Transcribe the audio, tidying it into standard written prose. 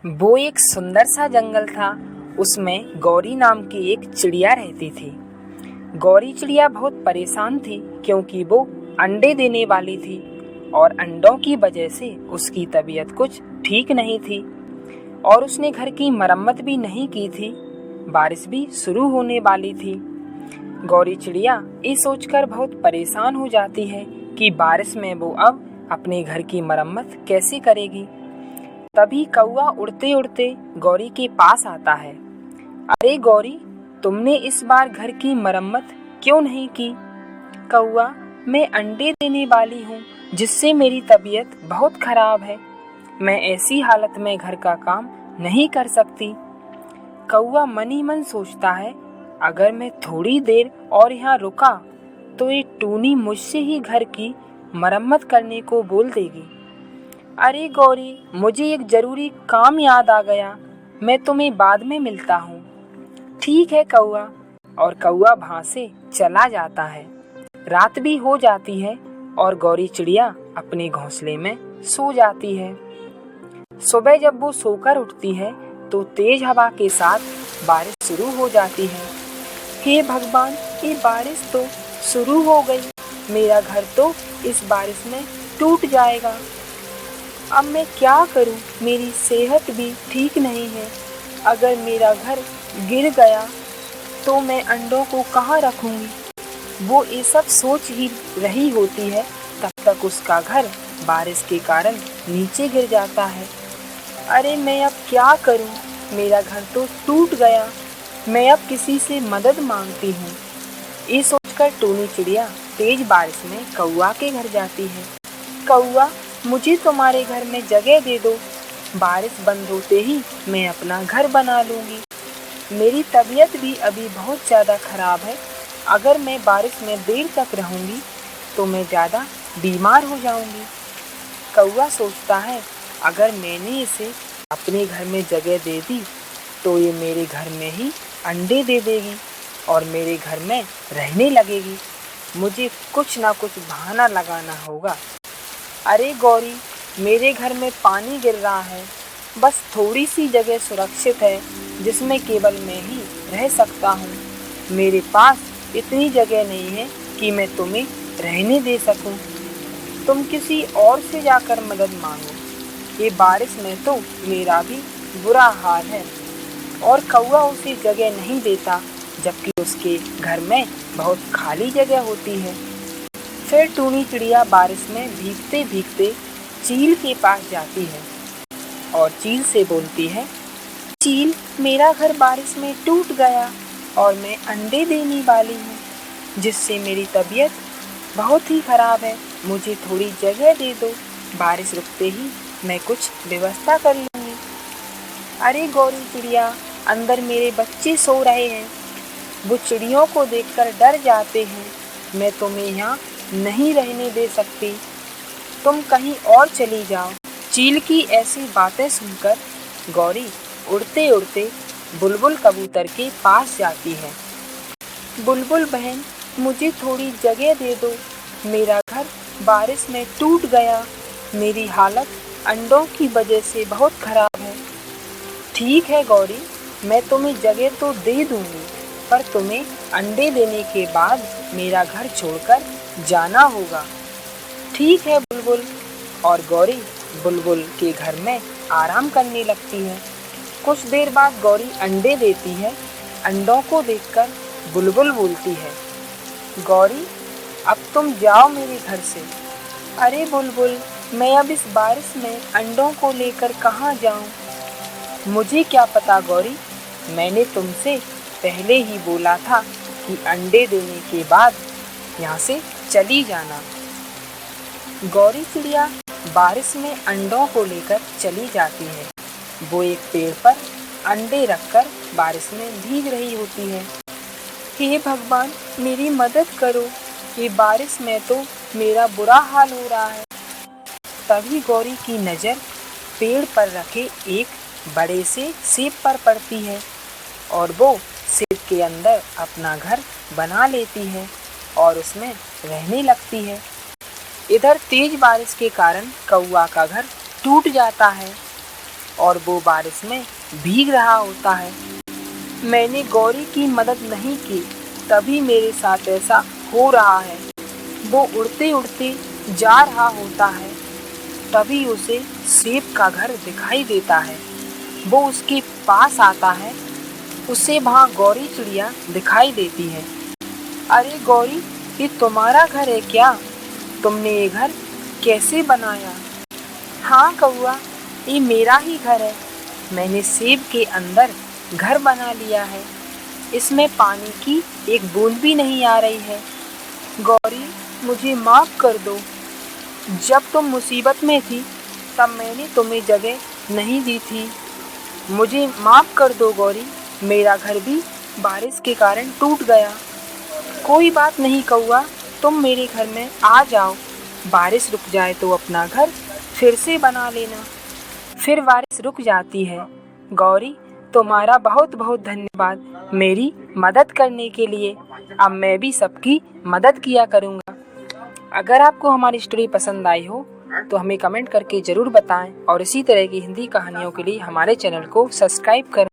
वो एक सुंदर सा जंगल था। उसमें गौरी नाम की एक चिड़िया रहती थी। गौरी चिड़िया बहुत परेशान थी क्योंकि वो अंडे देने वाली थी और अंडों की वजह से उसकी तबीयत कुछ ठीक नहीं थी और उसने घर की मरम्मत भी नहीं की थी। बारिश भी शुरू होने वाली थी। गौरी चिड़िया ये सोचकर बहुत परेशान हो जाती है कि बारिश में वो अब अपने घर की मरम्मत कैसे करेगी। तभी कौवा उड़ते उड़ते गौरी के पास आता है। अरे गौरी, तुमने इस बार घर की मरम्मत क्यों नहीं की? कौवा, मैं अंडे देने वाली हूँ जिससे मेरी तबीयत बहुत खराब है। मैं ऐसी हालत में घर का काम नहीं कर सकती। कौवा मन ही मन सोचता है, अगर मैं थोड़ी देर और यहाँ रुका तो ये टूनी मुझसे ही घर की मरम्मत करने को बोल देगी। अरे गौरी, मुझे एक जरूरी काम याद आ गया, मैं तुम्हें बाद में मिलता हूँ। ठीक है कौवा। और कौवा वहाँ से चला जाता है। रात भी हो जाती है और गौरी चिड़िया अपने घोंसले में सो जाती है। सुबह जब वो सोकर उठती है तो तेज हवा के साथ बारिश शुरू हो जाती है। हे भगवान, ये बारिश तो शुरू हो गई। मेरा घर तो इस बारिश में टूट जाएगा। अब मैं क्या करूं? मेरी सेहत भी ठीक नहीं है। अगर मेरा घर गिर गया तो मैं अंडों को कहाँ रखूंगी? वो ये सब सोच ही रही होती है, तब तक उसका घर बारिश के कारण नीचे गिर जाता है। अरे मैं अब क्या करूं? मेरा घर तो टूट गया। मैं अब किसी से मदद मांगती हूँ। ये सोचकर टूनी चिड़िया तेज बारिश में कौवा के घर जाती है। कौवा, मुझे तुम्हारे घर में जगह दे दो। बारिश बंद होते ही मैं अपना घर बना लूँगी। मेरी तबीयत भी अभी बहुत ज़्यादा ख़राब है। अगर मैं बारिश में देर तक रहूँगी तो मैं ज़्यादा बीमार हो जाऊँगी। कौवा सोचता है, अगर मैंने इसे अपने घर में जगह दे दी तो ये मेरे घर में ही अंडे दे देगी और मेरे घर में रहने लगेगी। मुझे कुछ ना कुछ बहाना लगाना होगा। अरे गौरी, मेरे घर में पानी गिर रहा है। बस थोड़ी सी जगह सुरक्षित है जिसमें केवल मैं ही रह सकता हूँ। मेरे पास इतनी जगह नहीं है कि मैं तुम्हें रहने दे सकूँ। तुम किसी और से जाकर मदद मांगो। ये बारिश में तो मेरा भी बुरा हाल है। और कौवा उसे जगह नहीं देता, जबकि उसके घर में बहुत खाली जगह होती है। फिर टूनी चिड़िया बारिश में भीगते भीगते चील के पास जाती है और चील से बोलती है, चील, मेरा घर बारिश में टूट गया और मैं अंडे देने वाली हूँ जिससे मेरी तबीयत बहुत ही खराब है। मुझे थोड़ी जगह दे दो। बारिश रुकते ही मैं कुछ व्यवस्था कर लूँगी। अरे गौरी चिड़िया, अंदर मेरे बच्चे सो रहे हैं। वो चिड़ियों को देखकर डर जाते हैं। मैं तुम्हें यहाँ नहीं रहने दे सकती। तुम कहीं और चली जाओ। चील की ऐसी बातें सुनकर गौरी उड़ते उड़ते बुलबुल कबूतर के पास जाती है। बुलबुल बहन, मुझे थोड़ी जगह दे दो। मेरा घर बारिश में टूट गया। मेरी हालत अंडों की वजह से बहुत खराब है। ठीक है गौरी, मैं तुम्हें जगह तो दे दूँगी, पर तुम्हें अंडे देने के बाद मेरा घर छोड़कर जाना होगा। ठीक है बुलबुल। और गौरी बुलबुल के घर में आराम करने लगती है। कुछ देर बाद गौरी अंडे देती है। अंडों को देखकर बुलबुल बोलती है, गौरी, अब तुम जाओ मेरे घर से। अरे बुलबुल, मैं अब इस बारिश में अंडों को लेकर कहाँ जाऊँ? मुझे क्या पता गौरी, मैंने तुमसे पहले ही बोला था कि अंडे देने के बाद यहाँ से चली जाना। गौरी चिड़िया बारिश में अंडों को लेकर चली जाती है। वो एक पेड़ पर अंडे रखकर बारिश में भीग रही होती है। हे भगवान, मेरी मदद करो। ये बारिश में तो मेरा बुरा हाल हो रहा है। तभी गौरी की नज़र पेड़ पर रखे एक बड़े से सेब पर पड़ती है और वो सेब के अंदर अपना घर बना लेती है और उसमें रहने लगती है। इधर तेज बारिश के कारण कौवा का घर टूट जाता है। और वो बारिश में भीग रहा होता है। मैंने गौरी की मदद नहीं की, तभी मेरे साथ ऐसा हो रहा है। वो उड़ते उड़ते जा रहा होता है, तभी उसे सेब का घर दिखाई देता है। वो उसके पास आता है, उसे वहाँ गौरी चिड़िया दिखाई देती है। अरे गौरी, ये तुम्हारा घर है क्या? तुमने ये घर कैसे बनाया? हाँ कौआ, ये मेरा ही घर है। मैंने सेब के अंदर घर बना लिया है। इसमें पानी की एक बूंद भी नहीं आ रही है। गौरी, मुझे माफ़ कर दो। जब तुम मुसीबत में थी तब मैंने तुम्हें जगह नहीं दी थी। मुझे माफ़ कर दो गौरी, मेरा घर भी बारिश के कारण टूट गया। कोई बात नहीं कौआ, तुम मेरे घर में आ जाओ। बारिश रुक जाए तो अपना घर फिर से बना लेना। फिर बारिश रुक जाती है। गौरी, तुम्हारा बहुत बहुत धन्यवाद मेरी मदद करने के लिए। अब मैं भी सबकी मदद किया करूँगा। अगर आपको हमारी स्टोरी पसंद आई हो तो हमें कमेंट करके ज़रूर बताएं और इसी तरह की हिंदी कहानियों के लिए हमारे चैनल को सब्सक्राइब करें।